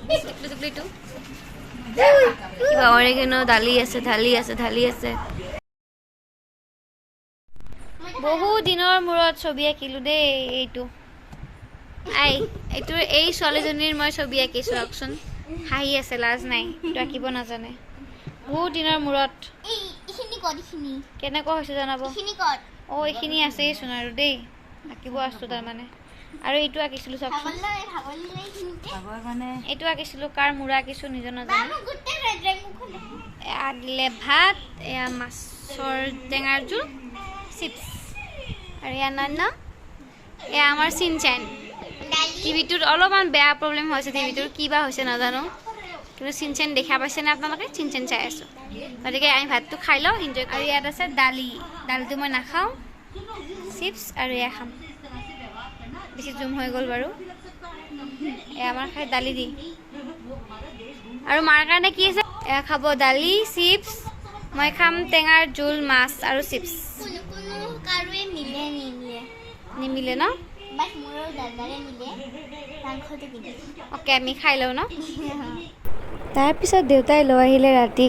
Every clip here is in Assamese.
টুকলিটো কিবা অৰেগেনো ঢালি আছে বহু দিনৰ মূৰত ছবি আঁকিলো দেই এইটো এই ছোৱালীজনীৰ মই ছবি আঁকিছোঁ ৰকচোন হাঁহি আছে লাজ নাই এইটো আঁকিব নাজানে বহুত দিনৰ মূৰত কেনেকুৱা হৈছে জনাব এইখিনি আছেইচোন আৰু দেই আঁকিব আছোঁ তাৰমানে আৰু এইটো আঁকিছিলোঁ চাওকচোন এইটো আঁকিছিলোঁ কাৰ মূৰা আঁকিছোঁ নিজৰ নাজানো এয়া দিলে ভাত এয়া মাছৰ টেঙাৰ জোল চিপছ আৰু ইয়াৰ নাম এয়া আমাৰ চিনচেন টিভিটোত অলপমান বেয়া প্ৰব্লেম হৈছে টিভিটোৰ কিবা হৈছে নাজানো কিন্তু চিনচেন দেখা পাইছেনে আপোনালোকে চিনচেন চাই আছোঁ গতিকে আমি ভাতটো খাই লওঁ এনজয় আৰু ইয়াত আছে দালিটো মই নাখাওঁ চিপছ আৰু এয়া খাম বেছি জুম হৈ গ'ল বাৰু এয়া আমাৰ খাই দালি দি আৰু মাৰ কাৰণে কি আছে এয়া খাব দালি চিপছ মই খাম টেঙাৰ জোল মাছ আৰু চিপছ নিমিলে ন অ'কে আমি খাই লওঁ ন তাৰপিছত দেউতাই লৈ আহিলে ৰাতি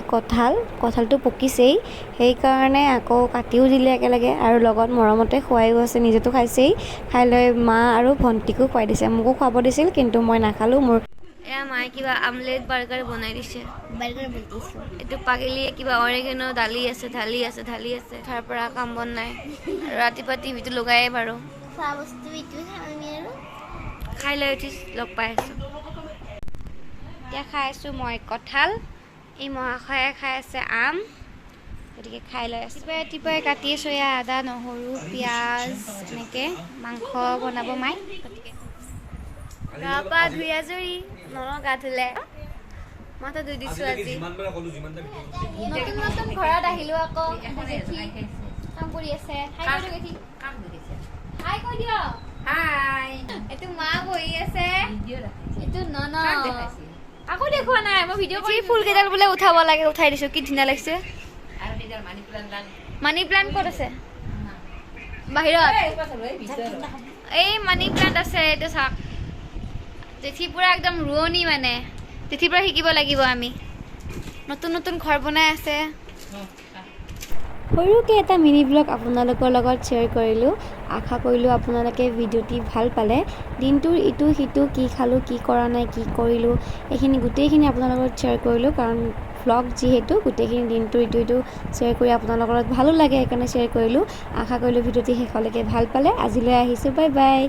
কঁঠালটো পকিছেই সেইকাৰণে আকৌ কাটিও দিলে একেলগে আৰু লগত মৰমতে খুৱাইও আছে নিজেতো খাইছেই খাই লৈ মা আৰু ভণ্টিকো খুৱাই দিছে মোকো খুৱাব দিছিল কিন্তু মই নাখালোঁ মোৰ এয়া মায়ে কিবা আমলেট বাৰ্গাৰ বনাই দিছে এইটো পাগিলিয়ে কিবা অৰেগেনো ঢালি আছে তাৰ পৰা কাম বন নাই ৰাতিপুৱা টিভিটো লগায়ে বাৰু খাই লৈ উঠি লগ পাই আছোঁ এতিয়া খাই আছোঁ মই কঁঠাল এই মহাশয়ে খাই আছে আম গতিকে খাই লৈ আছোঁ ৰাতিপুৱাই কাটি আছোঁ এয়া আদা নহৰু পিঁয়াজ এনেকৈ মাংস বনাব মায়ে গতিকে গা পা ধুই আজৰি গা ধুলে মাথা ধুই দিছোঁ আজি নতুন ঘৰত আহিলোঁ আকৌ কাম কৰি আছে হাই কৈ দিয়ক এইটো মা বহি আছে এইটো নন আকৌ দেখুওৱা নাই মই ভিডিঅ' কৰি ফুল কেইডাল বোলে উঠাব লাগে উঠাই দিছোঁ কি ধুনীয়া লাগিছে মানি প্লাণ্ট ক'ত আছে বাহিৰত এই মানি প্লাণ্ট আছে এইটো চাওক জেঠি পুৰা একদম ৰোৱনী মানে জেঠিৰ পৰা শিকিব লাগিব আমি নতুন ঘৰ বনাই আছে সৰুকৈ এটা মিনি ব্লগ আপোনালোকৰ লগত শ্বেয়াৰ কৰিলোঁ আশা কৰিলোঁ আপোনালোকে ভিডিঅ'টি ভাল পালে দিনটোৰ ইটো সিটো কি খালোঁ কি কৰা নাই কি কৰিলোঁ এইখিনি গোটেইখিনি আপোনালোকৰ লগত শ্বেয়াৰ কৰিলোঁ কাৰণ ব্লগ যিহেতু গোটেইখিনি দিনটোৰ ইটো শ্বেয়াৰ কৰি আপোনালোকৰ লগত ভালো লাগে সেইকাৰণে শ্বেয়াৰ কৰিলোঁ আশা কৰিলোঁ ভিডিঅ'টি শেষলৈকে ভাল পালে আজিলৈ আহিছোঁ বাই বাই